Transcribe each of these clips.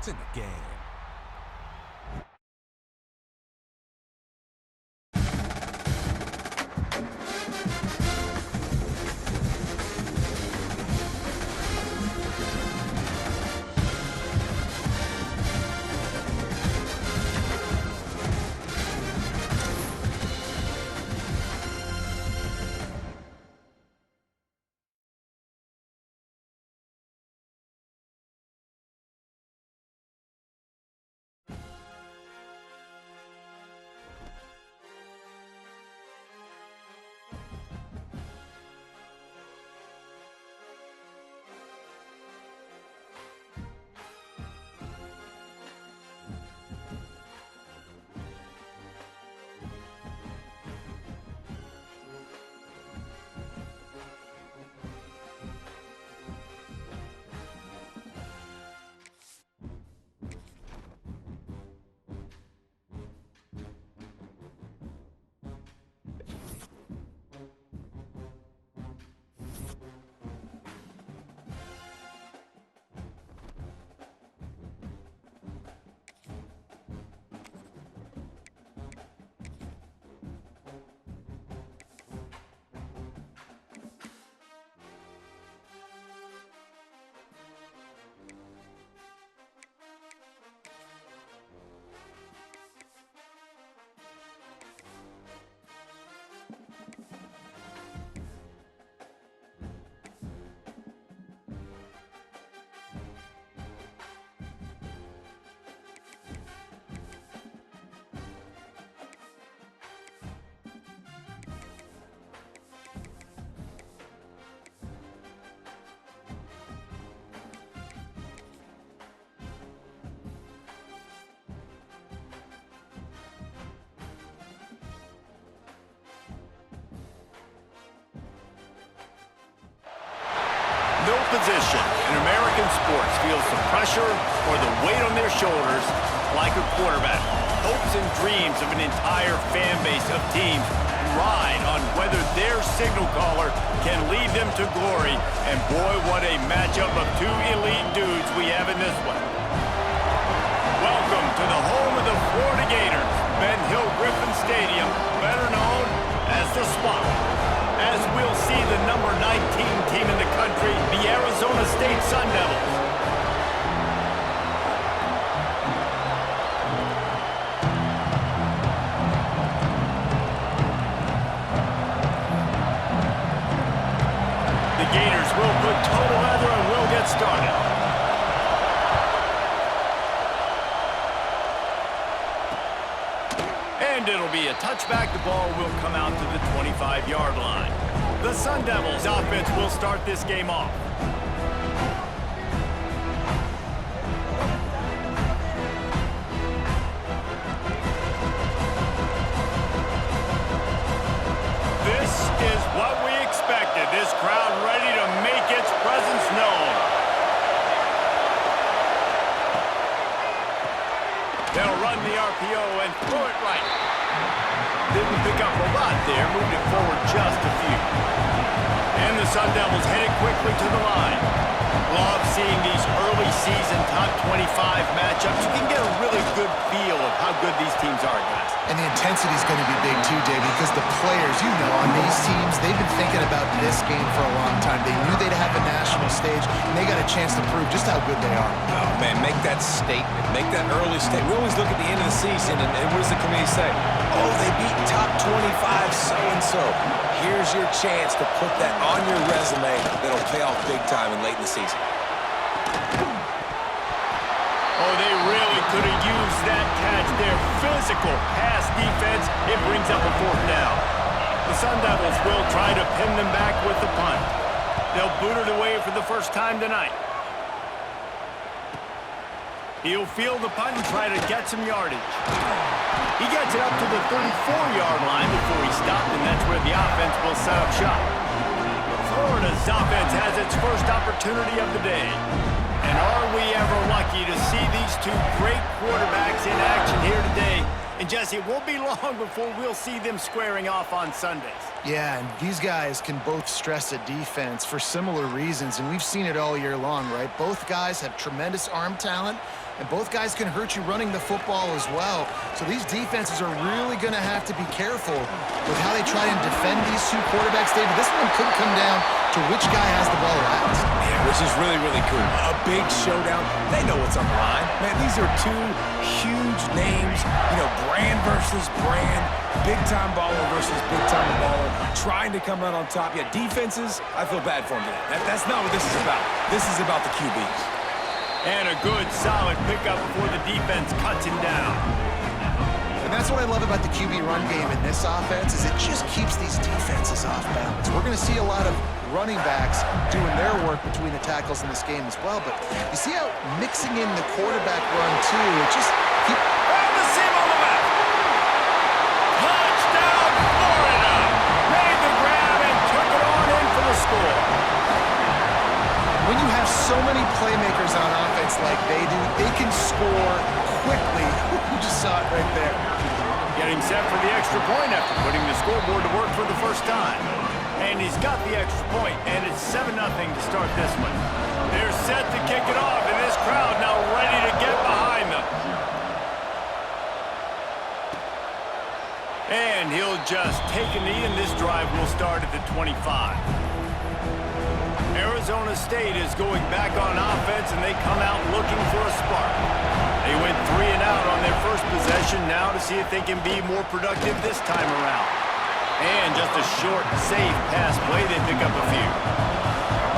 points in the game. No position in American sports feels the pressure or the weight on their shoulders like a quarterback. Hopes and dreams of an entire fan base of teams ride on whether their signal caller can lead them to glory. And boy, what a matchup of two elite dudes we have in this one. Welcome to the home of the Florida Gators, Ben Hill Griffin Stadium, better known as the Swamp. As we'll see the number 19 team in the country, the Arizona State Sun Devils. The Gators will put total leather and will get started. And it'll be a touchback. The ball will come out to the 25-yard line. The Sun Devils offense will start this game off. This is what we expected. This crowd ready to make its presence known. They'll run the RPO and throw it right. Didn't pick up a lot there, moved it forward just a few. And the Sun Devils headed quickly to the line. Love seeing these early season top 25 matchups. You can get a really good feel of how good these teams are, guys. And the intensity is going to be big too, Davey, because the players, you know, on these teams, they've been thinking about this game for a long time. They knew they'd have a national stage, and they got a chance to prove just how good they are. Oh, man, make that statement. Make that early statement. We always look at the end of the season, and what does the committee say? Oh, they beat top 25 so-and-so. Here's your chance to put that on your resume that'll pay off big time and late in the season. Oh, they really could have used that catch there. Physical pass defense. It brings up a fourth down. The Sun Devils will try to pin them back with the punt. They'll boot it away for the first time tonight. He'll field the punt and try to get some yardage. He gets it up to the 34-yard line before he stopped, and that's where the offense will set up shop. Florida's offense has its first opportunity of the day. And are we ever lucky to see these two great quarterbacks in action here today? And Jesse, it won't be long before we'll see them squaring off on Sundays. Yeah, and these guys can both stress a defense for similar reasons, and we've seen it all year long, right? Both guys have tremendous arm talent, and both guys can hurt you running the football as well. So these defenses are really going to have to be careful with how they try and defend these two quarterbacks, David. This one could come down to which guy has the ball last. Yeah, which is really, really cool. A big showdown. They know what's on the line. Man, these are two huge names. You know, brand versus brand. Big-time baller versus big-time baller. Trying to come out on top. Yeah, defenses, I feel bad for them today. That's not what this is about. This is about the QBs. And a good, solid pickup before the defense cuts him down. And that's what I love about the QB run game in this offense is it just keeps these defenses off balance. We're going to see a lot of running backs doing their work between the tackles in this game as well. But you see how mixing in the quarterback run, too, it just keeps... the seam on the left. Touchdown, Florida. Made the grab and took it on in for the score. When you have so many playmakers on offense like they do, they can score quickly. You just saw it right there. Getting set for the extra point after putting the scoreboard to work for the first time. And he's got the extra point, and it's 7-0 to start this one. They're set to kick it off, and this crowd now ready to get behind them. And he'll just take a knee, and this drive will start at the 25. Arizona State is going back on offense, and they come out looking for a spark. They went 3 and out on their first possession now to see if they can be more productive this time around. And just a short, safe pass play, they pick up a few.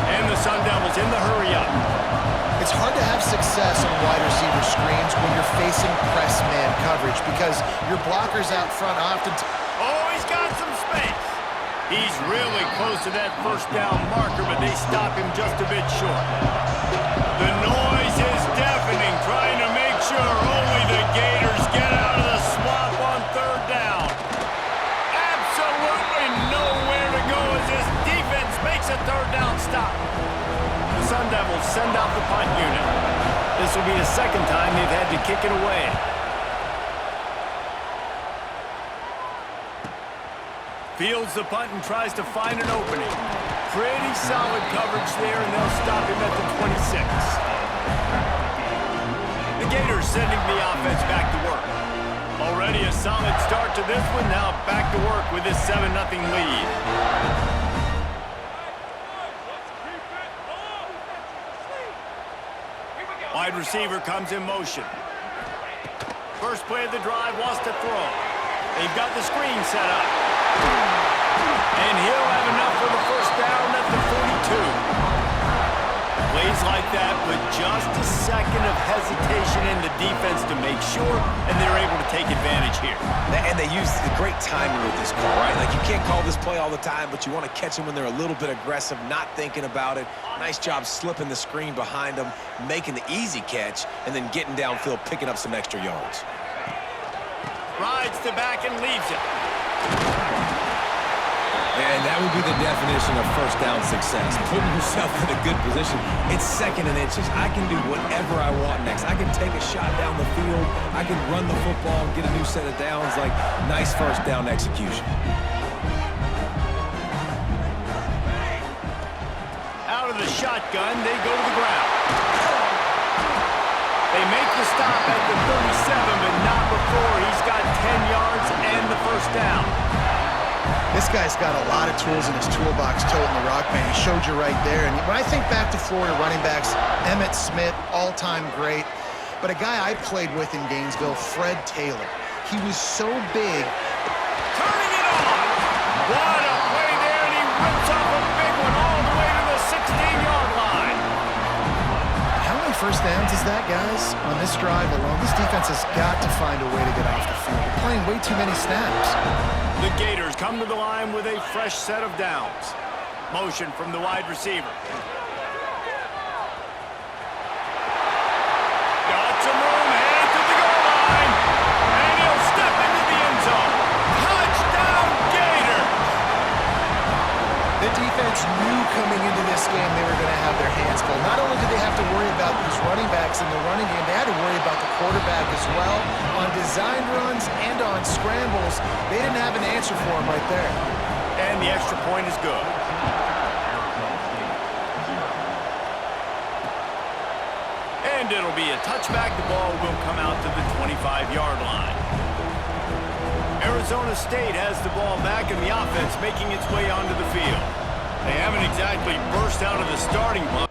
And the Sun Devils in the hurry-up. It's hard to have success on wide receiver screens when you're facing press man coverage because your blockers out front often... Oh, he's got some space. He's really close to that first down marker, but they stop him just a bit short. The noise is deafening, trying to make sure only the Gators get out of the swamp on third down. Absolutely nowhere to go as this defense makes a third down stop. The Sun Devils send out the punt unit. This will be the second time they've had to kick it away. Fields the punt and tries to find an opening. Pretty solid coverage there, and they'll stop him at the 26. The Gators sending the offense back to work. Already a solid start to this one. Now back to work with this 7-0 lead. Wide receiver comes in motion. First play of the drive wants to throw. They've got the screen set up. And he'll have enough for the first down at the 42. Plays like that with just a second of hesitation in the defense to make sure, and they're able to take advantage here. And they use the great timing with this call, right? Like, you can't call this play all the time, but you want to catch them when they're a little bit aggressive, not thinking about it. Nice job slipping the screen behind them, making the easy catch, and then getting downfield, picking up some extra yards. Rides the back and leaves it. And that would be the definition of first down success. Putting yourself in a good position. It's second and inches. I can do whatever I want next. I can take a shot down the field. I can run the football and get a new set of downs. Like, nice first down execution. Out of the shotgun, they go to the ground. They make the stop at the 37, but not before he's got 10 yards and the first down. This guy's got a lot of tools in his toolbox, toting the rock, man. He showed you right there. And when I think back to Florida running backs, Emmitt Smith, all-time great. But a guy I played with in Gainesville, Fred Taylor. He was so big. Turning it on. What a play there, and he rips off a big one all the way to the 16-yard line. How many first downs is that, guys? On this drive alone, this defense has got to find a way to get off the field. They're playing way too many snaps. The Gators come to the line with a fresh set of downs. Motion from the wide receiver. Got some room, headed to the goal line. And he'll step into the end zone. Touchdown, Gators! The defense knew coming into this game they were going to have their hands full. Not only did they have to worry about these running backs in the running game, they had to worry about the quarterback as well. On design runs and on scrambles, they didn't have an answer for him right there. And the extra point is good. And And it'll be a touchback. The ball will come out to the 25-yard line. Arizona State has the ball back in the offense, making its way onto the field. They haven't exactly burst out of the starting block.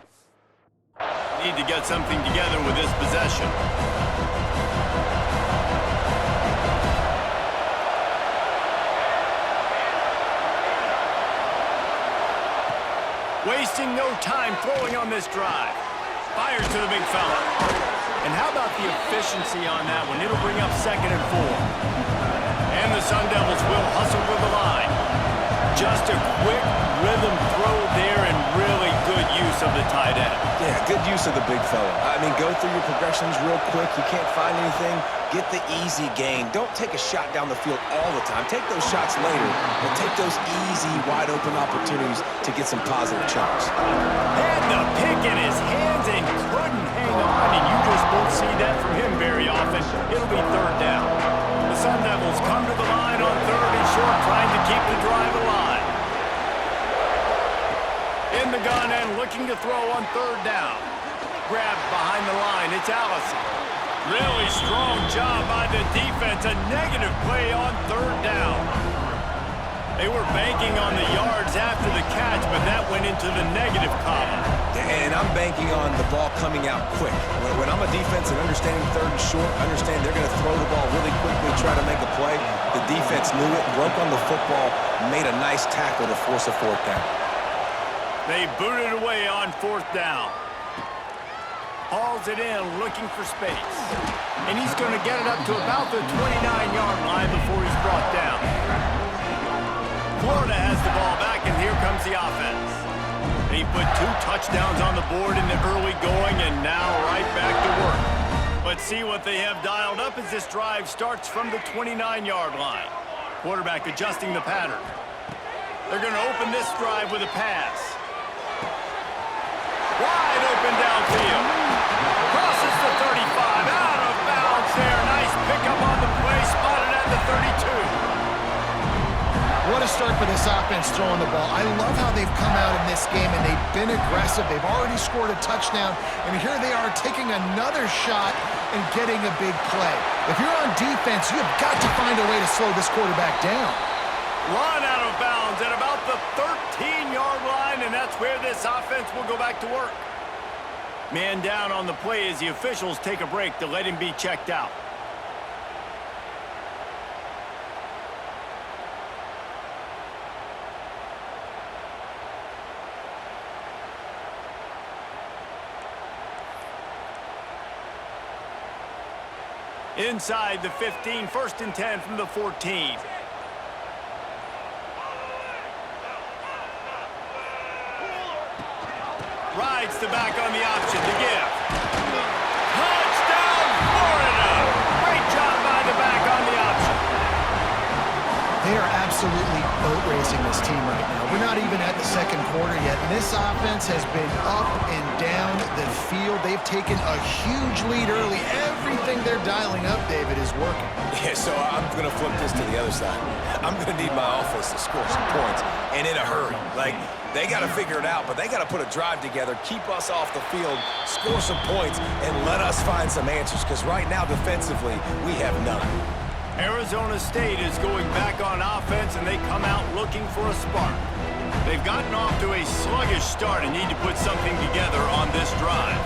Need to get something together with this possession. Wasting no time throwing on this drive. Fires to the big fella. And how about the efficiency on that one? It'll bring up 2nd and 4. And the Sun Devils will hustle with the line. Just a quick rhythm throw there and really good use of the tight end. Yeah, good use of the big fella. I mean, go through your progressions real quick. You can't find anything. Get the easy gain. Don't take a shot down the field all the time. Take those shots later, but take those easy, wide-open opportunities to get some positive chunks. Had the pick in his hands and couldn't hang on, and you just won't see that from him very often. It'll be 3rd down. The Sun Devils come to the line on 3rd and short, trying to keep the drive alive. In the gun and looking to throw on 3rd down. Grabbed behind the line. It's Allison. Really strong job by the defense. A negative play on 3rd down. They were banking on the yards after the catch, but that went into the negative column. And I'm banking on the ball coming out quick. When I'm a defense and understanding 3rd and short, understand they're going to throw the ball really quickly, try to make a play. The defense knew it, broke on the football, made a nice tackle to force a 4th down. They booted away on 4th down. Hauls it in, looking for space. And he's going to get it up to about the 29-yard line before he's brought down. Florida has the ball back, and here comes the offense. They put 2 touchdowns on the board in the early going, and now right back to work. Let's see what they have dialed up as this drive starts from the 29-yard line. Quarterback adjusting the pattern. They're going to open this drive with a pass. Wide open downfield. Crosses the 35. Out of bounds there. Nice pickup on the play. Spotted at the 32. What a start for this offense throwing the ball. I love how they've come out in this game, and they've been aggressive. They've already scored a touchdown, and here they are taking another shot and getting a big play. If you're on defense, you have got to find a way to slow this quarterback down. Run out of bounds at about the 13-yard line, and that's where this offense will go back to work. Man down on the play as the officials take a break to let him be checked out. Inside the 15, 1st and 10 from the 14. Rides the back on the option to give. Touchdown, Florida! Great job by the back on the option. They are absolutely boat racing this team right now. We're not even at the 2nd quarter yet, and this offense has been up and down the field. They've taken a huge lead early. Everything they're dialing up, David, is working. Yeah, so I'm going to flip this to the other side. I'm going to need my offense to score some points, and in a hurry. Like, they got to figure it out, but they got to put a drive together, keep us off the field, score some points, and let us find some answers, because right now, defensively, we have none. Arizona State is going back on offense, and they come out looking for a spark. They've gotten off to a sluggish start and need to put something together on this drive.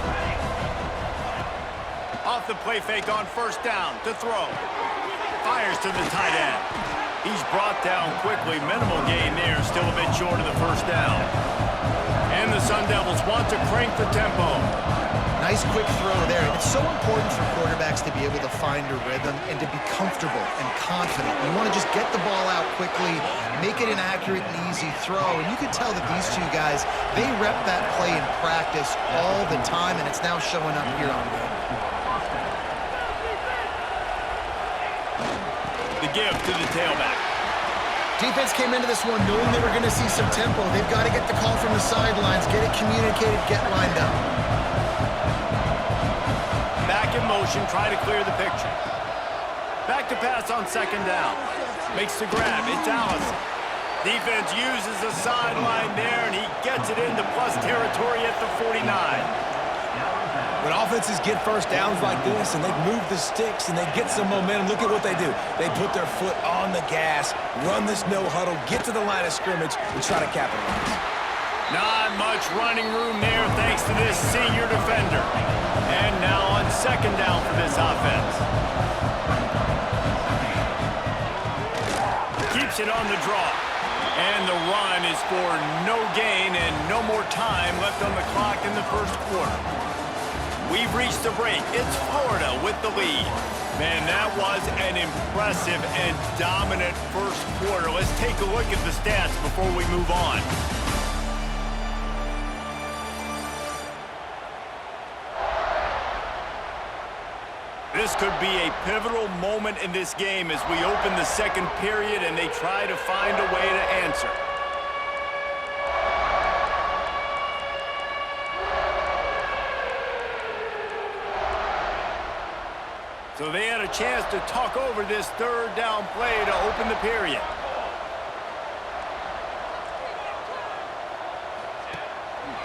Off the play fake on 1st down to throw. Fires to the tight end. He's brought down quickly. Minimal gain there, still a bit short of the 1st down. And the Sun Devils want to crank the tempo. Nice quick throw there. It's so important for quarterbacks to be able to find a rhythm and to be comfortable and confident. You want to just get the ball out quickly, make it an accurate and easy throw. And you can tell that these 2 guys, they rep that play in practice all the time, and it's now showing up here on game. The give to the tailback. Defense came into this one knowing they were going to see some tempo. They've got to get the call from the sidelines, get it communicated, get lined up. Back in motion, try to clear the picture. Back to pass on 2nd down. Makes the grab. It's Allison. Defense uses the sideline there, and he gets it into plus territory at the 49. When offenses get first downs like this and they move the sticks and they get some momentum, look at what they do. They put their foot on the gas, run this no huddle, get to the line of scrimmage, and try to capitalize. Not much running room there thanks to this senior defender. And now on second down for this offense. Keeps it on the draw. And the run is for no gain and no more time left on the clock in the first quarter. We've reached the break. It's Florida with the lead. Man, that was an impressive and dominant first quarter. Let's take a look at the stats before we move on. This could be a pivotal moment in this game as we open the second period and they try to find a way to answer. So they had a chance to talk over this third down play to open the period.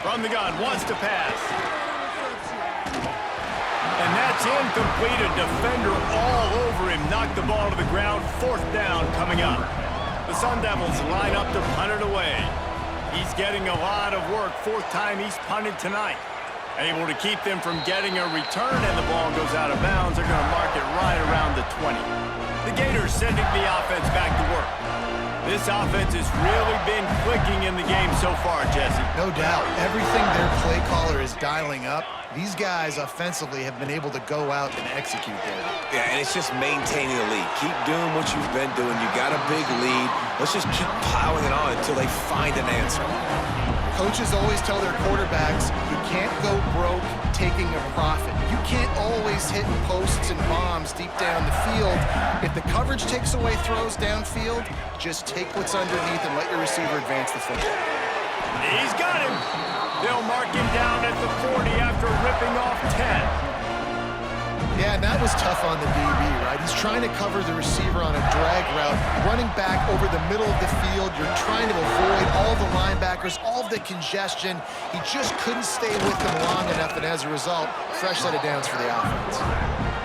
From the gun, wants to pass. And that's incomplete. A defender all over him. Knocked the ball to the ground. Fourth down coming up. The Sun Devils line up to punt it away. He's getting a lot of work. Fourth time he's punted tonight. Able to keep them from getting a return, and the ball goes out of bounds. They're going to mark it right around the 20. The Gators sending the offense back to work. This offense has really been clicking in the game so far, Jesse. No doubt. Everything their play caller is dialing up, these guys offensively have been able to go out and execute there. Yeah, and it's just maintaining the lead. Keep doing what you've been doing. You got a big lead. Let's just keep piling it on until they find an answer. Coaches always tell their quarterbacks, you can't go broke taking a profit. You can't always hit posts and bombs deep down the field. If the coverage takes away throws downfield, just take what's underneath and let your receiver advance the football. He's got him. They'll mark him down at the 40 after ripping off 10. Yeah, and that was tough on the DB, right? He's trying to cover the receiver on a drag route, running back over the middle of the field. You're trying to avoid all the linebackers, all of the congestion. He just couldn't stay with them long enough, and as a result, fresh set of downs for the offense.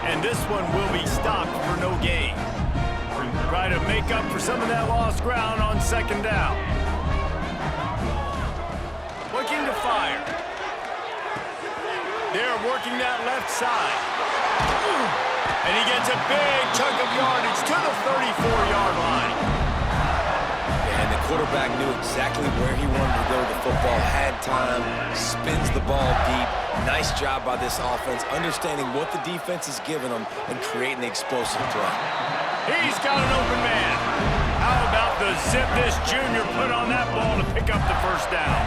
And this one will be stopped for no gain. Try to make up for some of that lost ground on second down. Looking to fire. They're working that left side. And he gets a big chunk of yardage to the 34-yard line. And the quarterback knew exactly where he wanted to go with the football, had time, spins the ball deep. Nice job by this offense, understanding what the defense is giving them and creating the explosive play. He's got an open man. How about the zip this junior put on that ball to pick up the first down?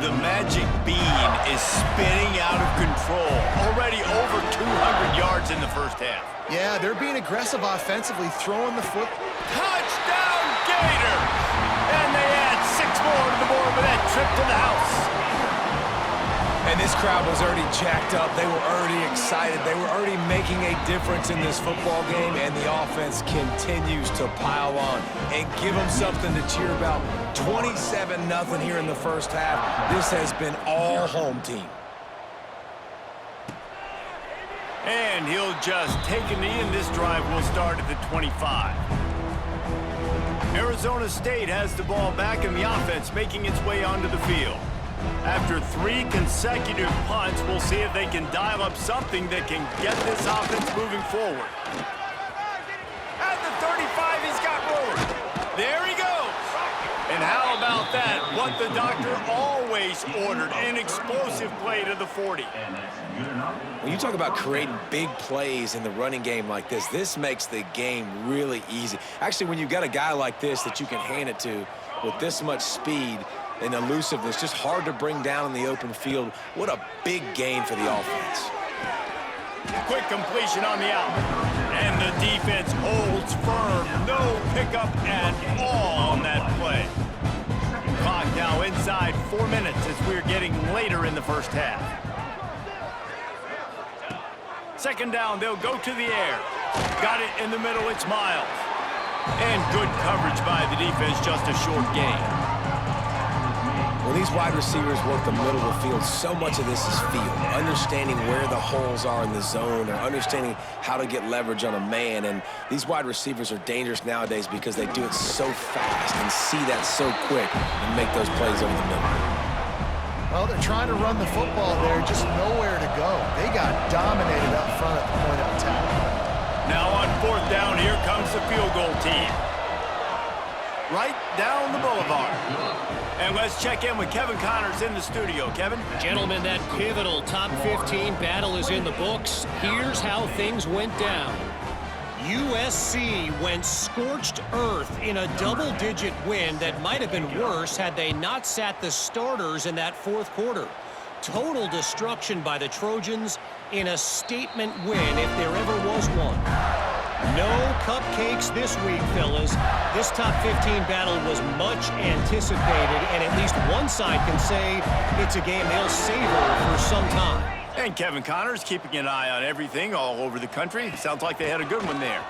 The magic bean is spinning out of control. Already over 200 yards in the first half. Yeah, they're being aggressive offensively, throwing the foot. Touchdown, Gators! And they add 6 more to the board with that trip to the house. And this crowd was already jacked up. They were already excited. They were already making a difference in this football game, and the offense continues to pile on and give them something to cheer about. 27-0 here in the first half. This has been all home team. And he'll just take a knee, and this drive will start at the 25. Arizona State has the ball back, and the offense making its way onto the field. After 3 consecutive punts, we'll see if they can dial up something that can get this offense moving forward. At the 35, he's got room. There he goes. And how about that? What the doctor always ordered, an explosive play to the 40. When you talk about creating big plays in the running game like this, this makes the game really easy. Actually, when you've got a guy like this that you can hand it to with this much speed and elusiveness, just hard to bring down in the open field. What a big game for the offense. Quick completion on the out. And the defense holds firm. No pickup at all on that play. Clock now inside 4 minutes as we're getting later in the first half. Second down, they'll go to the air. Got it in the middle, it's Miles. And good coverage by the defense, just a short gain. When these wide receivers work the middle of the field. So much of this is feel, understanding where the holes are in the zone or understanding how to get leverage on a man. And these wide receivers are dangerous nowadays because they do it so fast and see that so quick and make those plays over the middle. Well, they're trying to run the football there, just nowhere to go. They got dominated up front at the point of attack. Now on 4th down, here comes the field goal team. Right down the boulevard. And let's check in with Kevin Connors in the studio. Kevin? Gentlemen, that pivotal top 15 battle is in the books. Here's how things went down. USC went scorched earth in a double-digit win that might have been worse had they not sat the starters in that 4th quarter. Total destruction by the Trojans in a statement win if there ever was one. No cupcakes this week, fellas. This top 15 battle was much anticipated, and at least one side can say it's a game they'll savor for some time. And Kevin Connors keeping an eye on everything all over the country. Sounds like they had a good one there.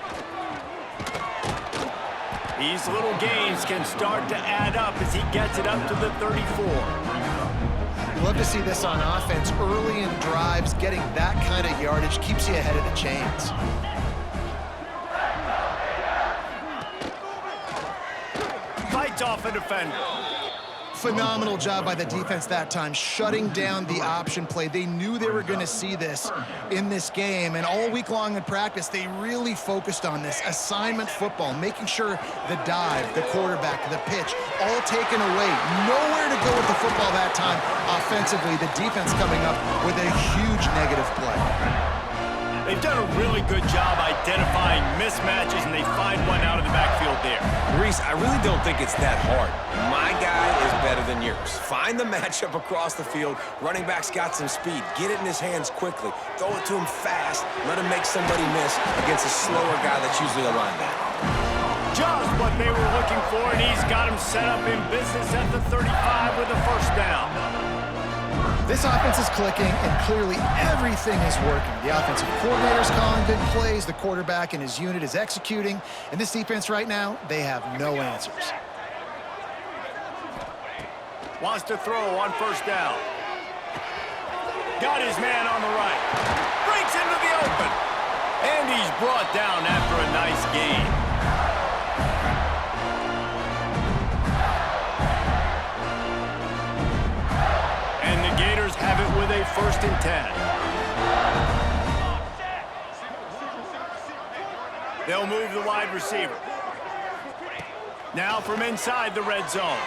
These little gains can start to add up as he gets it up to the 34. Love to see this on offense. Early in drives, getting that kind of yardage keeps you ahead of the chains. Fights off a defender. Phenomenal job by the defense that time, shutting down the option play. They knew they were going to see this in this game, and all week long in practice, they really focused on this assignment football, making sure the dive, the quarterback, the pitch, all taken away. Nowhere to go with the football that time offensively. The defense coming up with a huge negative play. They've done a really good job identifying mismatches, and they find one out of the backfield there. Reese, I really don't think it's that hard. My guy is better than yours. Find the matchup across the field. Running back's got some speed. Get it in his hands quickly. Throw it to him fast. Let him make somebody miss against a slower guy that's usually a linebacker. Just what they were looking for, and he's got him set up in business at the 35 with a 1st down. This offense is clicking, and clearly everything is working. The offensive coordinator's calling good plays, the quarterback and his unit is executing, and this defense right now, they have no answers. Wants to throw on 1st down. Got his man on the right. Breaks into the open. And he's brought down after a nice gain. Have it with a 1st and 10. They'll move the wide receiver. Now from inside the red zone.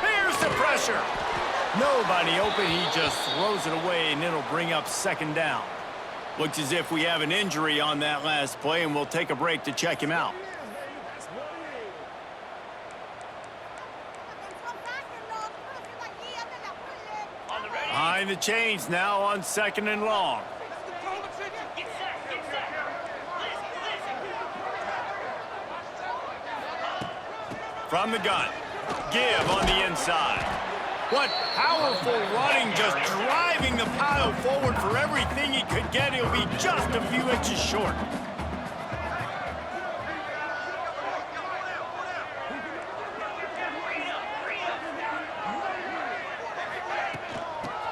Here's the pressure. Nobody open. He just throws it away, and it'll bring up 2nd down. Looks as if we have an injury on that last play, and we'll take a break to check him out. Behind the chains now on 2nd and long. From the gun. Give on the inside. What powerful running, just driving the pile forward for everything he could get. He'll be just a few inches short.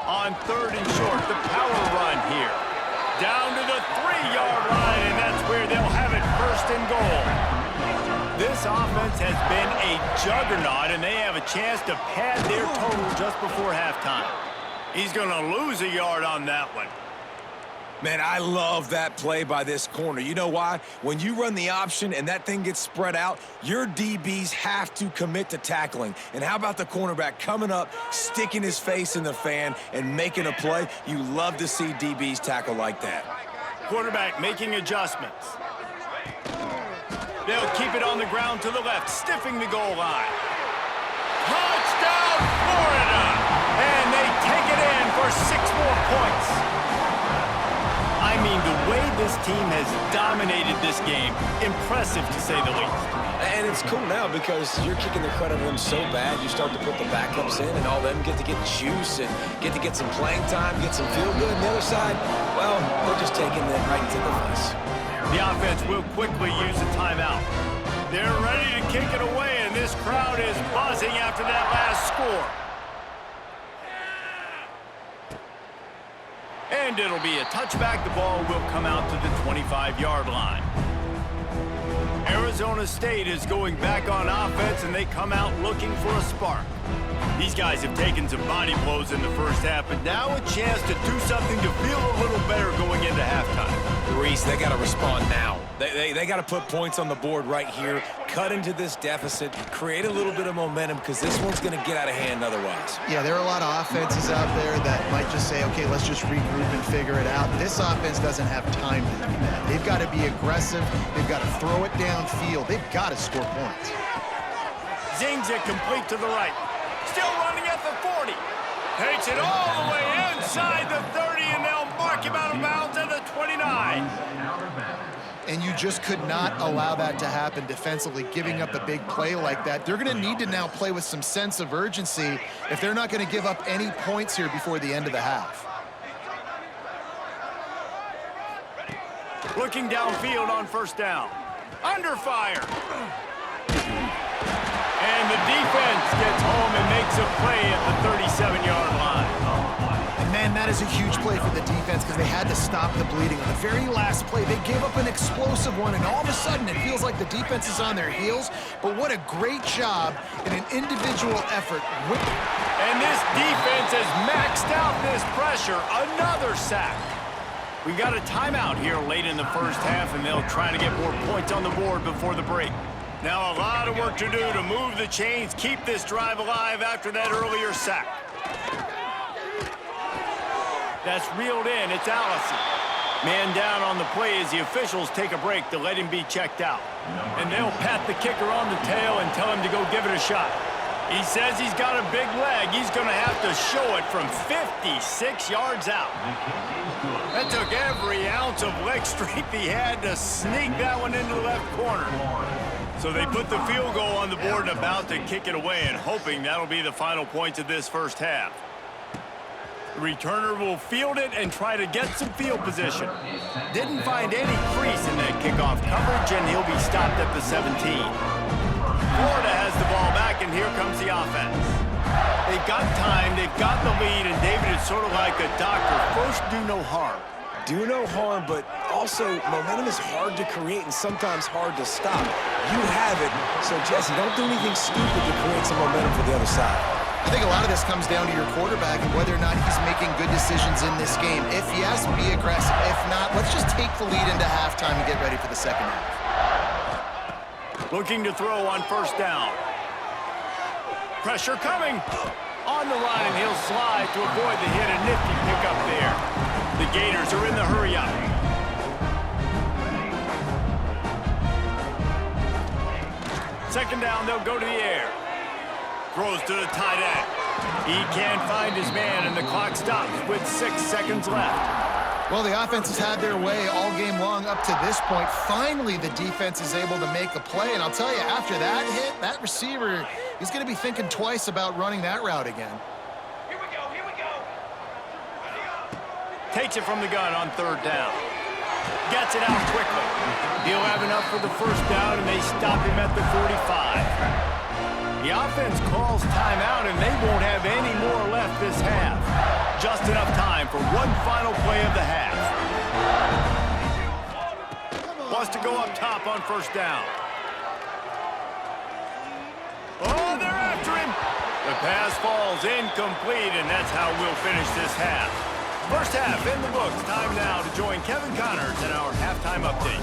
On 3rd and short, the power run here. Down to the 3-yard line, and that's where they'll have it 1st and goal. This offense has been a juggernaut, and they have a chance to pad their total just before halftime. He's going to lose a yard on that one. Man, I love that play by this corner. You know why? When you run the option and that thing gets spread out, your DBs have to commit to tackling. And how about the cornerback coming up, sticking his face in the fan, and making a play? You love to see DBs tackle like that. Quarterback making adjustments. They'll keep it on the ground to the left, stiffing the goal line. Touchdown, Florida! And they take it in for 6 more points. I mean, the way this team has dominated this game, impressive to say the least. And it's cool now because you're kicking the credit of them so bad, you start to put the backups in, and all of them get to get juice and get to get some playing time, get some feel good. And the other side, well, they're just taking them right into the face. The offense will quickly use a timeout. They're ready to kick it away, and this crowd is buzzing after that last score. and it'll be a touchback. The ball will come out to the 25-yard line. Arizona State is going back on offense, and they come out looking for a spark. These guys have taken some body blows in the first half, but now a chance to do something to feel a little better going into halftime. Reese, they got to respond now. They got to put points on the board right here, cut into this deficit, create a little bit of momentum, because this one's going to get out of hand otherwise. Yeah, there are a lot of offenses out there that might just say, okay, let's just regroup and figure it out. This offense doesn't have time to do that. They've got to be aggressive. They've got to throw it downfield. They've got to score points. Zings it complete to the right. Still running at the 40. Takes it all the way inside the 30, and they'll mark him out of bounds at the 29. And you just could not allow that to happen defensively, giving up a big play like that. They're going to need to now play with some sense of urgency if they're not going to give up any points here before the end of the half. Looking downfield on first down. Under fire. And the defense gets home and makes a play at the 37-yard line. And man, that is a huge play for the defense because they had to stop the bleeding. On the very last play, they gave up an explosive one, and all of a sudden it feels like the defense is on their heels. But what a great job in an individual effort. And this defense has maxed out this pressure. Another sack. We've got a timeout here late in the first half, and they'll try to get more points on the board before the break. Now a lot of work to do to move the chains, keep this drive alive after that earlier sack. That's reeled in. It's Allison. Man down on the play as the officials take a break to let him be checked out. And they'll pat the kicker on the tail and tell him to go give it a shot. He says he's got a big leg. He's going to have to show it from 56 yards out. That took every ounce of leg strength he had to sneak that one into the left corner. So they put the field goal on the board and about to kick it away, and hoping that'll be the final points of this first half. The returner will field it and try to get some field position. Didn't find any crease in that kickoff coverage, and he'll be stopped at the 17. Florida has the ball back, and here comes the offense. They've got time, they've got the lead, and David is sort of like a doctor. First, do no harm. Do no harm, but also momentum is hard to create and sometimes hard to stop. You have it, so Jesse, don't do anything stupid to create some momentum for the other side. I think a lot of this comes down to your quarterback and whether or not he's making good decisions in this game. If yes, be aggressive. If not, let's just take the lead into halftime and get ready for the second half. Looking to throw on first down. Pressure coming. On the line, and he'll slide to avoid the hit. A nifty pickup there. The Gators are in the hurry-up. Second down, they'll go to the air. Throws to the tight end. He can't find his man, and the clock stops with 6 seconds left. Well, the offense has had their way all game long up to this point. Finally, the defense is able to make a play, and I'll tell you, after that hit, that receiver, he's going to be thinking twice about running that route again. Here we go. Takes it from the gun on third down. Gets it out quickly. He'll have enough for the first down, and they stop him at the 45. The offense calls timeout, and they won't have any more left this half. Just enough time for one final play of the half. Wants to go up top on first down. Oh, they're after him. The pass falls incomplete, and that's how we'll finish this half. First half in the books. Time now to join Kevin Connors in our halftime update.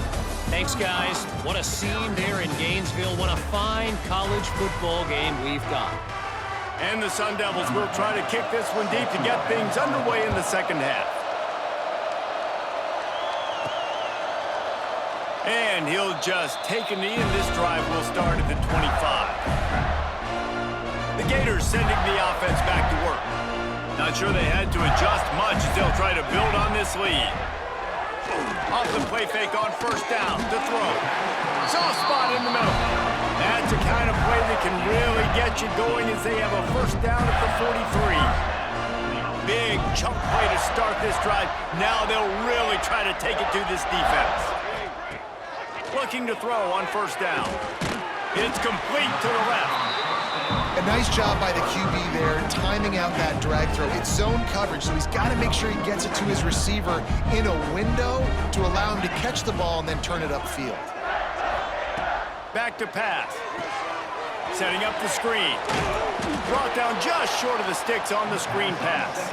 Thanks, guys. What a scene there in Gainesville. What a fine college football game we've got. And the Sun Devils will try to kick this one deep to get things underway in the second half. And he'll just take a knee, and this drive will start at the 25. The Gators sending the offense back to work. Not sure they had to adjust much as they'll try to build on this lead. Off the play fake on first down to throw. Soft spot in the middle. That's the kind of play that can really get you going as they have a first down at the 43. Big chunk play to start this drive. Now they'll really try to take it to this defense. Looking to throw on first down. It's complete to the left. A nice job by the QB there, timing out that drag throw. It's zone coverage, so he's got to make sure he gets it to his receiver in a window to allow him to catch the ball and then turn it upfield. Back to pass. Setting up the screen. Brought down just short of the sticks on the screen pass.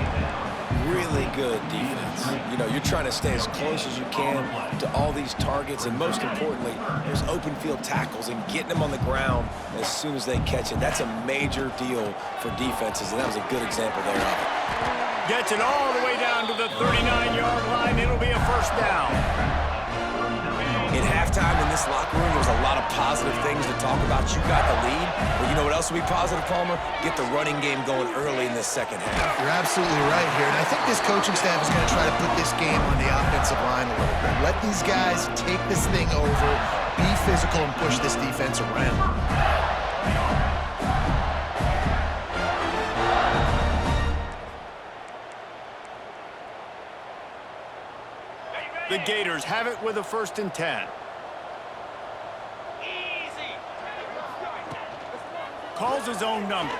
Really good defense. You know, you're trying to stay as close as you can to all these targets, and most importantly, those open field tackles and getting them on the ground as soon as they catch it. That's a major deal for defenses, and that was a good example there of it. Gets it all the way down to the 39-yard line. It'll be a first down. In halftime in this locker room, there was a lot of positive things to talk about. You got the lead, but you know what else will be positive, Palmer? Get the running game going early in this second half. You're absolutely right here, and I think this coaching staff is going to try to put this game on the offensive line a little bit. Let these guys take this thing over, be physical, and push this defense around. The Gators have it with a 1st and 10. Calls his own number.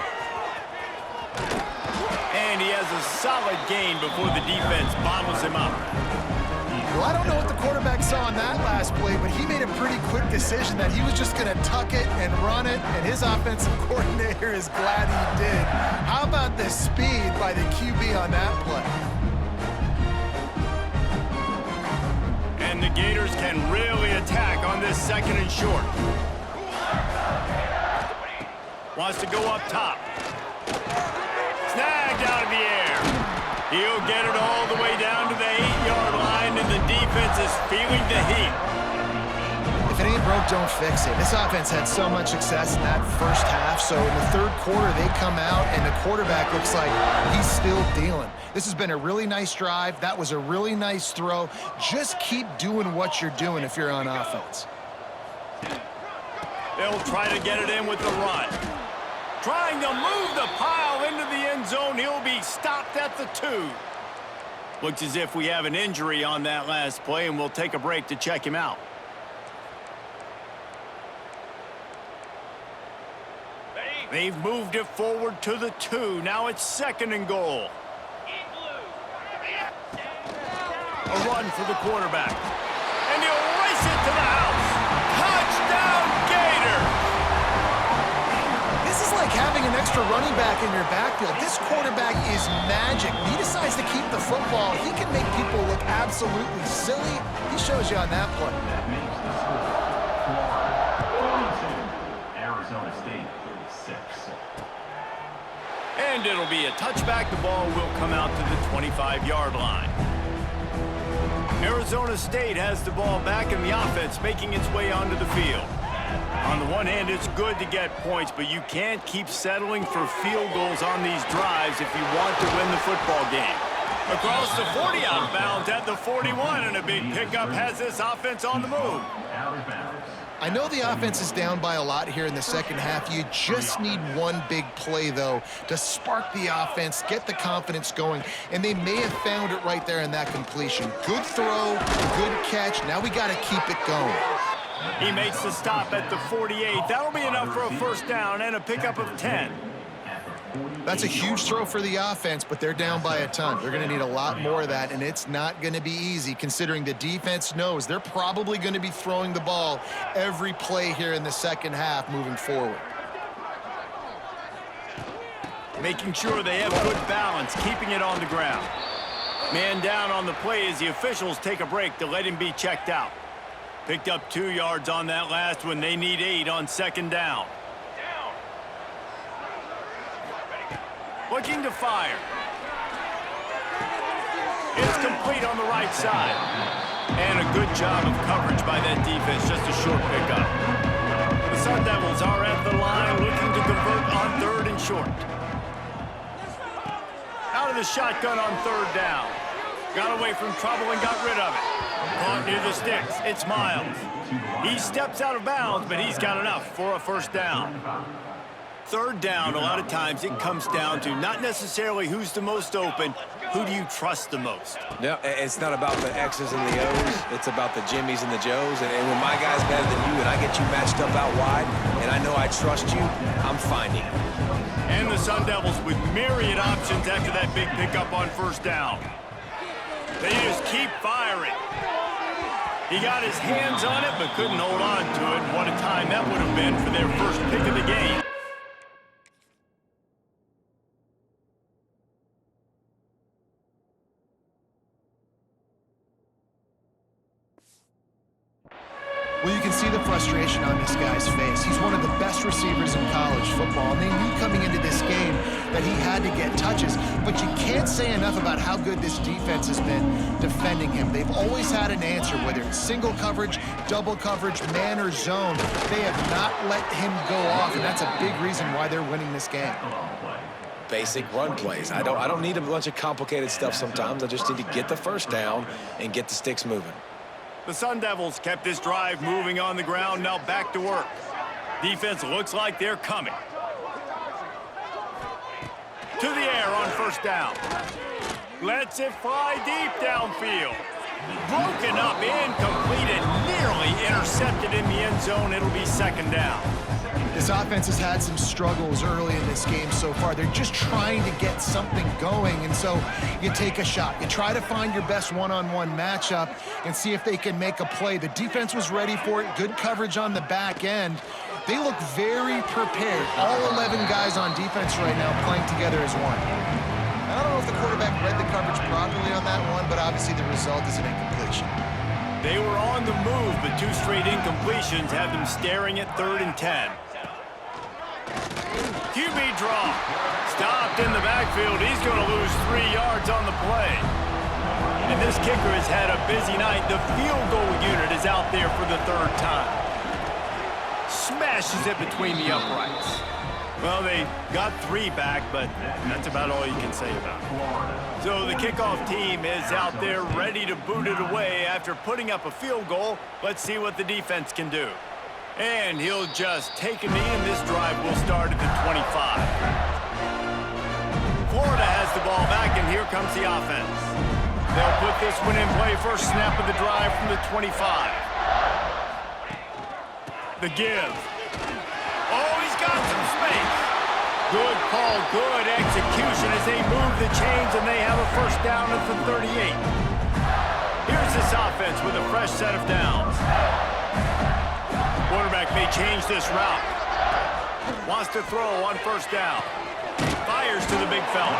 And he has a solid gain before the defense bottles him up. Well, I don't know what the quarterback saw in that last play, but he made a pretty quick decision that he was just going to tuck it and run it, and his offensive coordinator is glad he did. How about the speed by the QB on that play? And the Gators can really attack on this 2nd and short. Wants to go up top. Snagged out of the air. He'll get it all the way down to the 8-yard line, and the defense is feeling the heat. If it ain't broke, don't fix it. This offense had so much success in that first half, so in the 3rd quarter, they come out, and the quarterback looks like he's still dealing. This has been a really nice drive. That was a really nice throw. Just keep doing what you're doing if you're on offense. They'll try to get it in with the run. Trying to move the pile into the end zone. He'll be stopped at the 2. Looks as if we have an injury on that last play, and we'll take a break to check him out. They've moved it forward to the 2. Now it's 2nd and goal. A run for the quarterback. And he'll race it to the house. Touchdown, Gators! This is like having an extra running back in your backfield. This quarterback is magic. When he decides to keep the football, he can make people look absolutely silly. He shows you on that play. Arizona State 36. And it'll be a touchback. The ball will come out to the 25-yard line. Arizona State has the ball back in the offense, making its way onto the field. On the one hand, it's good to get points, but you can't keep settling for field goals on these drives if you want to win the football game. Across the 40 out of bounds at the 41, and a big pickup has this offense on the move. I know the offense is down by a lot here in the second half. You just need one big play, though, to spark the offense, get the confidence going, and they may have found it right there in that completion. Good throw, good catch. Now we got to keep it going. He makes the stop at the 48. That'll be enough for a first down and a pickup of 10. That's a huge throw for the offense, but they're down by a ton. They're going to need a lot more of that, and it's not going to be easy considering the defense knows they're probably going to be throwing the ball every play here in the second half moving forward. Making sure they have good balance, keeping it on the ground. Man down on the play as the officials take a break to let him be checked out. Picked up 2 yards on that last one. They need 8 on 2nd down. Looking to fire. It's complete on the right side. And a good job of coverage by that defense. Just a short pickup. The Sun Devils are at the line looking to convert on 3rd and short. Out of the shotgun on 3rd down. Got away from trouble and got rid of it. Caught near the sticks. It's Miles. He steps out of bounds, but he's got enough for a first down. Third down, a lot of times it comes down to not necessarily who's the most open, who do you trust the most? No, it's not about the X's and the O's. It's about the Jimmies and the Joes. And when my guy's better than you and I get you matched up out wide and I know I trust you, I'm finding you. And the Sun Devils with myriad options after that big pickup on first down. They just keep firing. He got his hands on it but couldn't hold on to it. And what a time that would have been for their first pick of the game. Well, you can see the frustration on this guy's face. He's one of the best receivers in college football, and they knew coming into this game that he had to get touches. But you can't say enough about how good this defense has been defending him. They've always had an answer, whether it's single coverage, double coverage, man or zone. They have not let him go off, and that's a big reason why they're winning this game. Basic run plays. I don't need a bunch of complicated stuff sometimes. I just need to get the first down and get the sticks moving. The Sun Devils kept this drive moving on the ground, now back to work. Defense looks like they're coming. To the air on first down. Lets it fly deep downfield. Broken up, incomplete, and nearly intercepted in the end zone. It'll be second down. This offense has had some struggles early in this game so far. They're just trying to get something going, and so you take a shot. You try to find your best one-on-one matchup and see if they can make a play. The defense was ready for it. Good coverage on the back end. They look very prepared. All 11 guys on defense right now playing together as one. I don't know if the quarterback read the coverage properly on that one, but obviously the result is an incompletion. They were on the move, but two straight incompletions have them staring at 3rd and 10. QB draw. Stopped in the backfield. He's going to lose 3 yards on the play. And this kicker has had a busy night. The field goal unit is out there for the 3rd time. Smashes it between the uprights. Well, they got 3 back, but that's about all you can say about it. So the kickoff team is out there ready to boot it away after putting up a field goal. Let's see what the defense can do. And he'll just take a knee, and this drive will start at the 25. Florida has the ball back, and here comes the offense. They'll put this one in play. First snap of the drive from the 25. The give. Oh, he's got some space. Good call, good execution as they move the chains, and they have a first down at the 38. Here's this offense with a fresh set of downs. Quarterback may change this route. Wants to throw on first down. Fires to the big fella.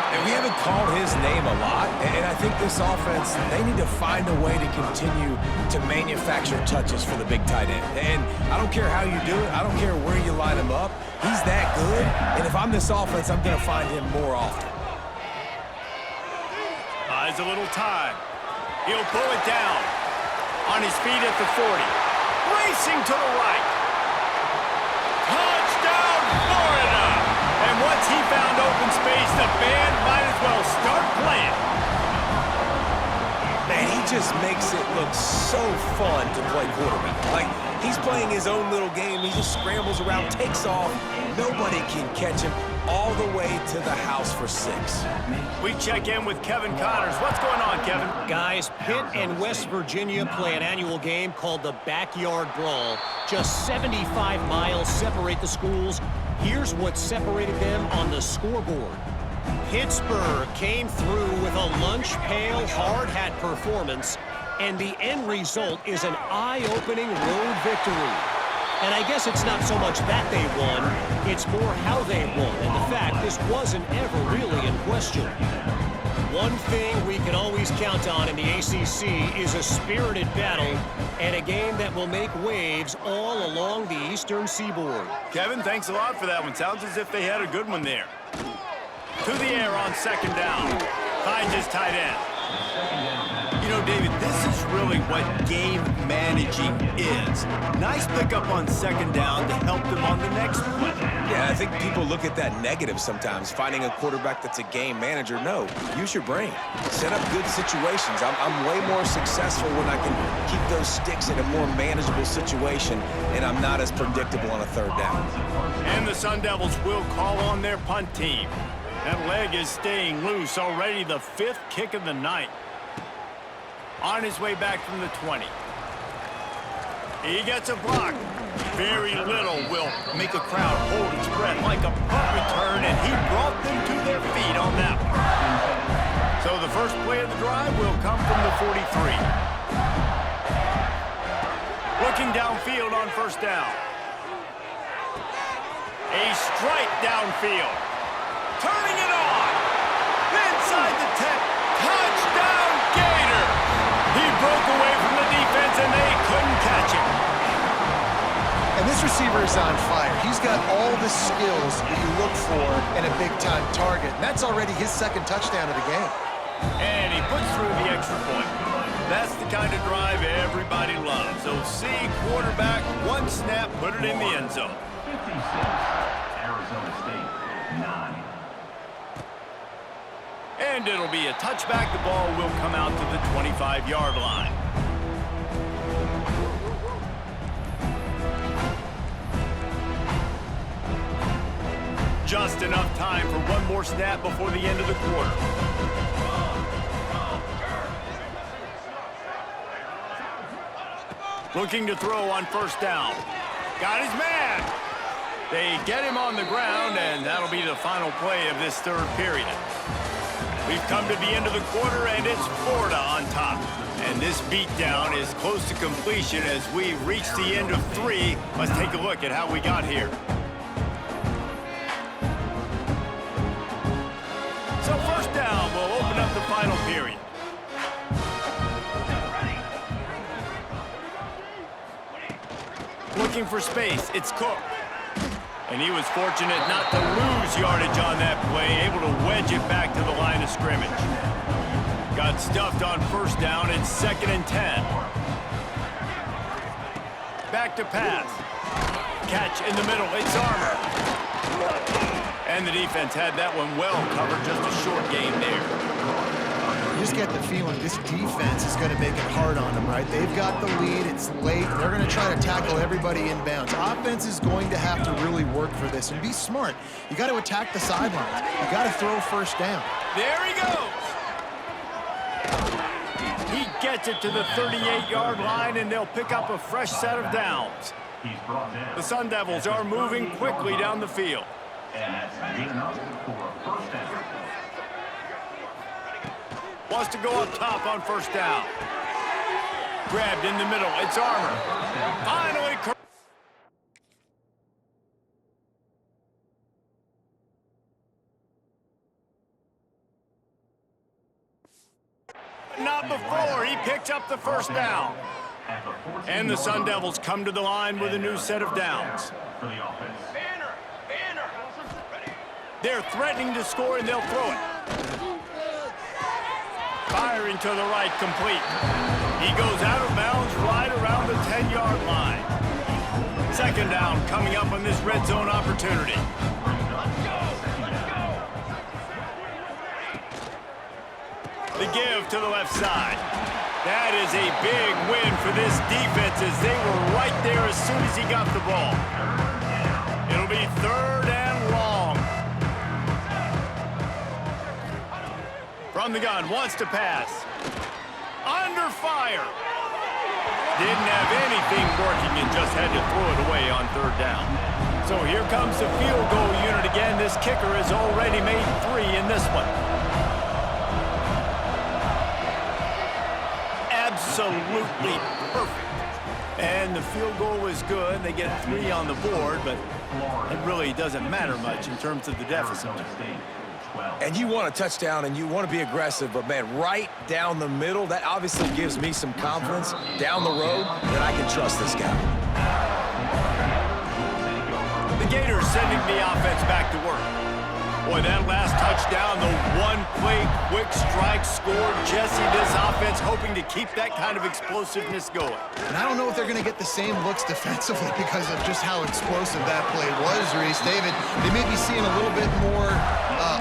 And we haven't called his name a lot, and I think this offense, they need to find a way to continue to manufacture touches for the big tight end. And I don't care how you do it. I don't care where you line him up. He's that good, and if I'm this offense, I'm going to find him more often. Buys a little time. He'll pull it down. On his feet at the 40. Racing to the right. Touchdown, Florida! And once he found open space, the band might as well start playing. Man, he just makes it look so fun to play quarterback. Like, he's playing his own little game. He just scrambles around, takes off. Nobody can catch him all the way to the house for 6. We check in with Kevin Connors. What's going on, Kevin? Guys, Pitt and West Virginia play an annual game called the Backyard Brawl. Just 75 miles separate the schools. Here's what separated them on the scoreboard. Pittsburgh came through with a lunch pail hard hat performance, and the end result is an eye-opening road victory. And I guess it's not so much that they won, it's more how they won, and the fact this wasn't ever really in question. One thing we can always count on in the ACC is a spirited battle and a game that will make waves all along the Eastern Seaboard. Kevin, thanks a lot for that one. Sounds as if they had a good one there. To the air on second down. Finds his tight end. You know, David, this is really what game managing is. Nice pickup on second down to help them on the next play. Yeah, I think people look at that negative sometimes, finding a quarterback that's a game manager. No, use your brain. Set up good situations. I'm way more successful when I can keep those sticks in a more manageable situation, and I'm not as predictable on a third down. And the Sun Devils will call on their punt team. That leg is staying loose, already the 5th kick of the night. On his way back from the 20. He gets a block. Very little will make a crowd hold its breath like a punt return, and he brought them to their feet on that one. So the first play of the drive will come from the 43. Looking downfield on first down. A strike downfield. Turning it on. Inside the 10. Touchdown, Gator. He broke away from the defense, and they couldn't catch him. And this receiver is on fire. He's got all the skills that you look for in a big-time target. And that's already his 2nd touchdown of the game. And he puts through the extra point. That's the kind of drive everybody loves. So see, quarterback, one snap, put it in the end zone. 56, Arizona State, 9. And it'll be a touchback. The ball will come out to the 25-yard line. Just enough time for one more snap before the end of the quarter. Looking to throw on first down. Got his man. They get him on the ground, and that'll be the final play of this 3rd period. We've come to the end of the quarter, and it's Florida on top. And this beatdown is close to completion as we reach the end of 3. Let's take a look at how we got here. So first down will open up the final period. Looking for space, it's Cook. And he was fortunate not to lose yardage on that play, able to wedge it back to the line of scrimmage. Got stuffed on first down, it's 2nd and 10. Back to pass. Catch in the middle, it's Armour. And the defense had that one well covered, just a short game there. You just get the feeling this defense is going to make it hard on them, right? They've got the lead. It's late. They're going to try to tackle everybody inbounds. Offense is going to have to really work for this and be smart. You got to attack the sidelines. You got to throw first down. There he goes. He gets it to the 38-yard line, and they'll pick up a fresh set of downs. He's brought down. The Sun Devils are moving quickly down the field. And that's good enough for a first down. Wants to go up top on first down. Grabbed in the middle. It's Armour. Finally. Not before. He picks up the first down. And the Sun Devils come to the line with a new set of downs. For the offense. They're threatening to score, and they'll throw it. Firing to the right, complete. He goes out of bounds right around the 10-yard line. 2nd down coming up on this red zone opportunity. The give to the left side. That is a big win for this defense as they were right there as soon as he got the ball. It'll be 3rd and long. From the gun, wants to pass. Under fire. Didn't have anything working and just had to throw it away on 3rd down. So here comes the field goal unit again. This kicker has already made 3 in this one. Absolutely perfect. And the field goal was good. They get 3 on the board, but it really doesn't matter much in terms of the deficit. And you want a touchdown and you want to be aggressive, but man, right down the middle, that obviously gives me some confidence down the road that I can trust this guy. The Gators sending the offense back to work. Boy, that last touchdown, the one-play quick strike scored. Jesse, this offense hoping to keep that kind of explosiveness going. And I don't know if they're going to get the same looks defensively because of just how explosive that play was, Reese. David, they may be seeing a little bit more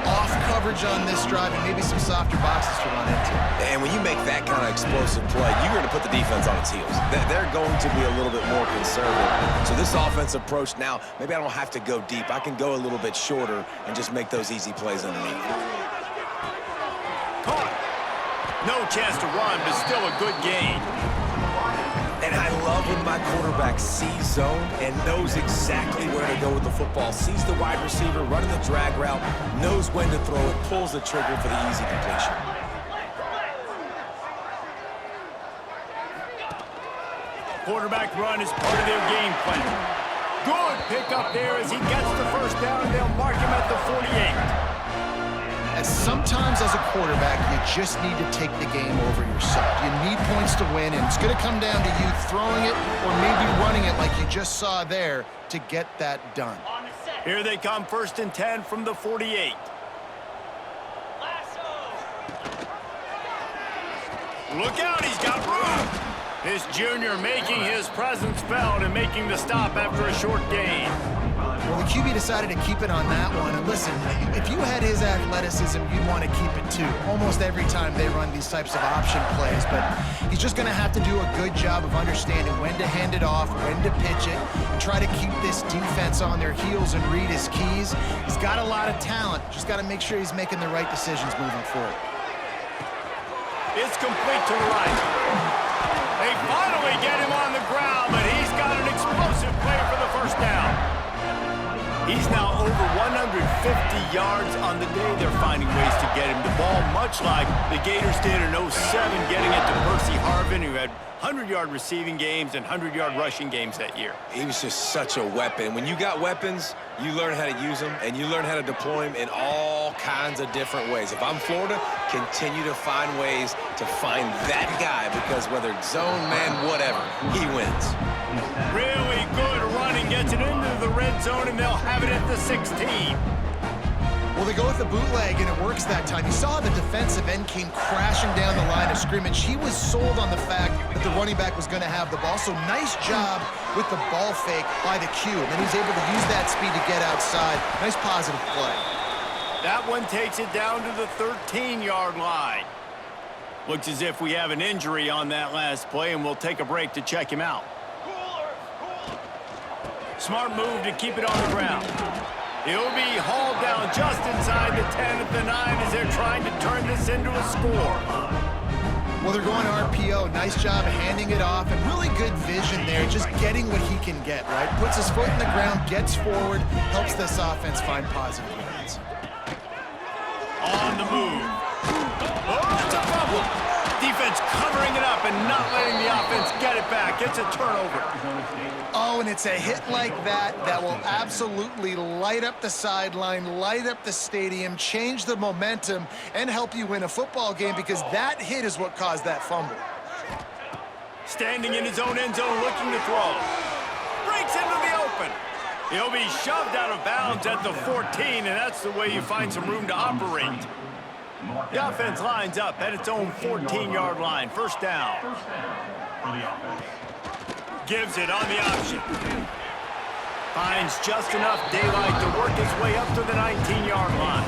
off coverage yardage on this drive and maybe some softer boxes to run into. And when you make that kind of explosive play, you're going to put the defense on its heels. They're going to be a little bit more conservative. So this offense approach now, maybe I don't have to go deep. I can go a little bit shorter and just make those easy plays underneath. Caught. No chance to run, but still a good gain. And I love when my quarterback sees zone and knows exactly where to go with the football. Sees the wide receiver running the drag route, knows when to throw it, pulls the trigger for the easy completion. Quarterback run is part of their game plan. Good pickup there as he gets the first down, and they'll mark him at the 48. And sometimes as a quarterback, you just need to take the game over yourself. You need points to win, and it's going to come down to you throwing it or maybe running it like you just saw there to get that done. Here they come, 1st and 10 from the 48. Look out, he's got room. This junior making his presence felt and making the stop after a short gain. Well, the QB decided to keep it on that one. And listen, if you had his athleticism, you'd want to keep it too. Almost every time they run these types of option plays. But he's just going to have to do a good job of understanding when to hand it off, when to pitch it, and try to keep this defense on their heels and read his keys. He's got a lot of talent. Just got to make sure he's making the right decisions moving forward. It's complete to the right. They finally get him on the ground, but he's got an explosive play for the first down. He's now over 150 yards on the day. They're finding ways to get him the ball, much like the Gators did in 07, getting it to Percy Harvin, who had 100-yard receiving games and 100-yard rushing games that year. He was just such a weapon. When you got weapons, you learn how to use them, and you learn how to deploy them in all kinds of different ways. If I'm Florida, continue to find ways to find that guy, because whether it's zone, man, whatever, he wins. Really good running, gets it into the red zone, and they'll have it at the 16. Well, they go with the bootleg, and it works that time. You saw the defensive end came crashing down the line of scrimmage. He was sold on the fact that the running back was going to have the ball. So nice job with the ball fake by the Q. And then he's able to use that speed to get outside. Nice positive play. That one takes it down to the 13-yard line. Looks as if we have an injury on that last play, and we'll take a break to check him out. Smart move to keep it on the ground. He'll be hauled down just inside the 10 at the 9 as they're trying to turn this into a score. Well, they're going RPO. Nice job of handing it off, and really good vision there, just getting what he can get, right? Puts his foot in the ground, gets forward, helps this offense find positive yards. On the move. Oh, it's a fumble. Defense covering it up and not letting the offense get it back. It's a turnover. Oh, and it's a hit like that that will absolutely light up the sideline, light up the stadium, change the momentum, and help you win a football game, because that hit is what caused that fumble. Standing in his own end zone looking to throw. Breaks into the open. He'll be shoved out of bounds at the 14, and that's the way you find some room to operate. The offense lines up at its own 14-yard line. First down. For the offense. Gives it on the option. Finds just enough daylight to work his way up to the 19-yard line.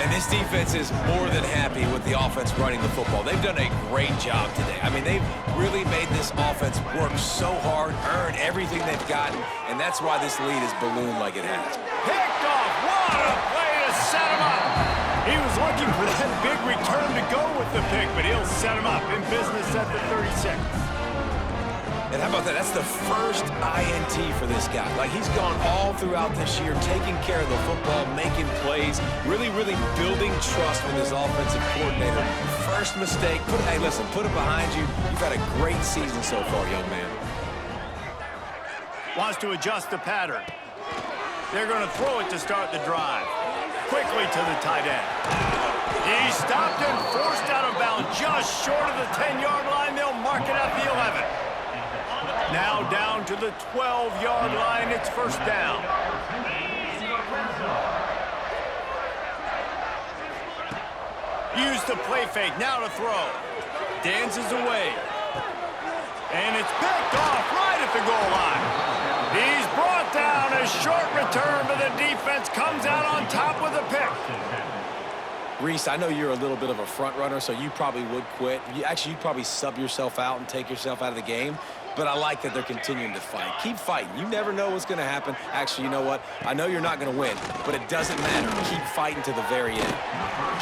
And this defense is more than happy with the offense running the football. They've done a great job today. I mean, they've really made this offense work so hard, earn everything they've gotten, and that's why this lead is ballooned like it has. Picked off. What a play to set him up. He was looking for that big return to go with the pick, but he'll set him up in business at the 36. And how about that? That's the first INT for this guy. Like, he's gone all throughout this year, taking care of the football, making plays, really building trust with his offensive coordinator. First mistake, hey, listen, put it behind you. You've had a great season so far, young man. Wants to adjust the pattern. They're going to throw it to start the drive. Quickly to the tight end. He stopped and forced out of bounds just short of the 10-yard line. They'll mark it at the 11. Now down to the 12-yard line. It's first down. Use the play fake. Now to throw. Dances away. And it's picked off right at the goal line. He's brought down. A short return, but the defense comes out on top with a pick. Reese, I know you're a little bit of a front runner, so you probably would quit. You'd probably sub yourself out and take yourself out of the game. But I like that they're continuing to fight. Keep fighting. You never know what's going to happen. Actually, you know what? I know you're not going to win, but it doesn't matter. Keep fighting to the very end.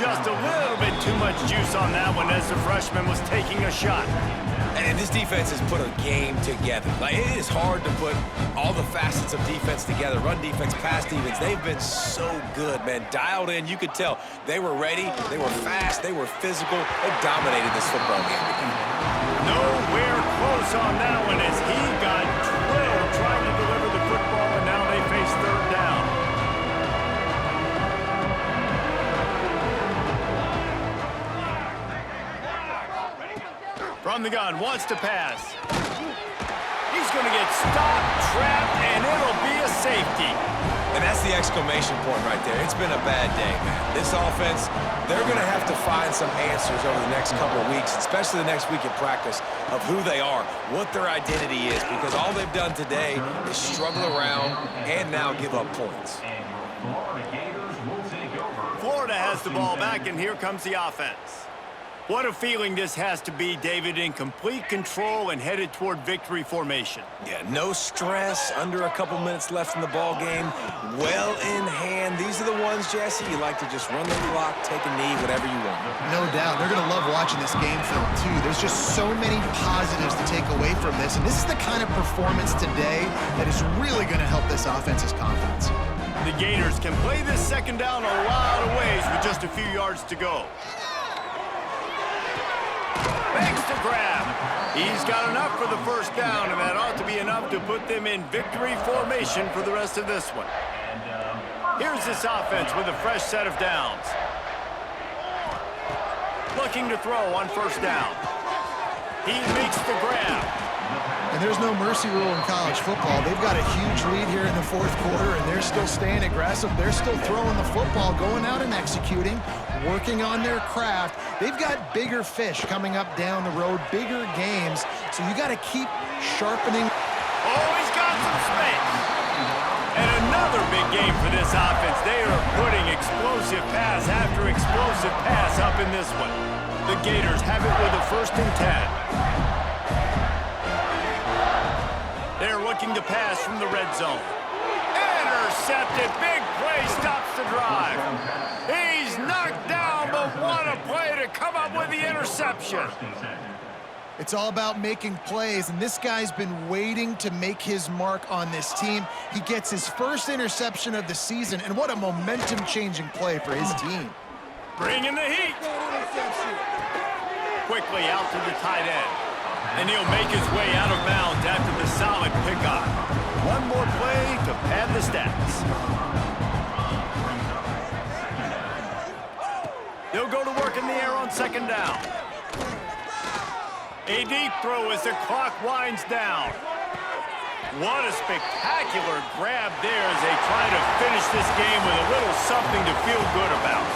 Just a little bit too much juice on that one as the freshman was taking a shot. And this defense has put a game together. Like, it is hard to put all the facets of defense together. Run defense, pass defense. They've been so good, man. Dialed in. You could tell they were ready. They were fast. They were physical. They dominated this football game. Nowhere close on that one as he got drilled trying to deliver the football, and now they face third down. From the gun, wants to pass. He's going to get stopped, trapped, and it'll be a safety. And that's the exclamation point right there. It's been a bad day, man. This offense, they're going to have to find some answers over the next couple of weeks, especially the next week of practice, of who they are, what their identity is, because all they've done today is struggle around and now give up points. Florida has the ball back, and here comes the offense. What a feeling this has to be, David, in complete control and headed toward victory formation. Yeah, no stress, under a couple minutes left in the ball game, well in hand. These are the ones, Jesse, you like to just run the clock, take a knee, whatever you want. No doubt. They're going to love watching this game film, too. There's just so many positives to take away from this, and this is the kind of performance today that is really going to help this offense's confidence. The Gators can play this second down a lot of ways with just a few yards to go. Makes the grab. He's got enough for the first down, and that ought to be enough to put them in victory formation for the rest of this one. Here's this offense with a fresh set of downs. Looking to throw on first down. He makes the grab. And there's no mercy rule in college football. They've got a huge lead here in the fourth quarter, and they're still staying aggressive. They're still throwing the football, going out and executing, working on their craft. They've got bigger fish coming up down the road, bigger games, so you got to keep sharpening. Oh, he's got some space. And another big game for this offense. They are putting explosive pass after explosive pass up in this one. The Gators have it with a 1st and 10. They're looking to pass from the red zone. Intercepted. Big play stops the drive. He's knocked down, but what a play to come up with the interception. It's all about making plays, and this guy's been waiting to make his mark on this team. He gets his first interception of the season, and what a momentum-changing play for his team. Bringing the heat. Quickly out to the tight end. And he'll make his way out of bounds after the solid pickup. One more play to pad the stats. They'll go to work in the air on second down. A deep throw as the clock winds down. What a spectacular grab there as they try to finish this game with a little something to feel good about.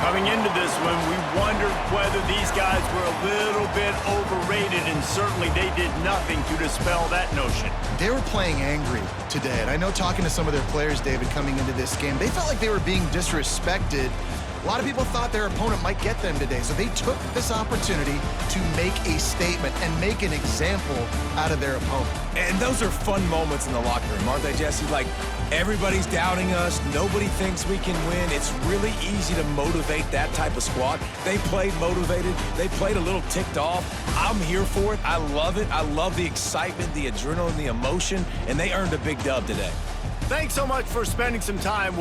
Coming into this one, we wondered whether these guys were a little bit overrated, and certainly they did nothing to dispel that notion. They were playing angry today, and I know talking to some of their players, David, coming into this game, they felt like they were being disrespected. A lot of people thought their opponent might get them today, so they took this opportunity to make a statement and make an example out of their opponent. And those are fun moments in the locker room, aren't they, Jesse? Like, everybody's doubting us. Nobody thinks we can win. It's really easy to motivate that type of squad. They played motivated. They played a little ticked off. I'm here for it. I love it. I love the excitement, the adrenaline, the emotion, and they earned a big dub today. Thanks so much for spending some time with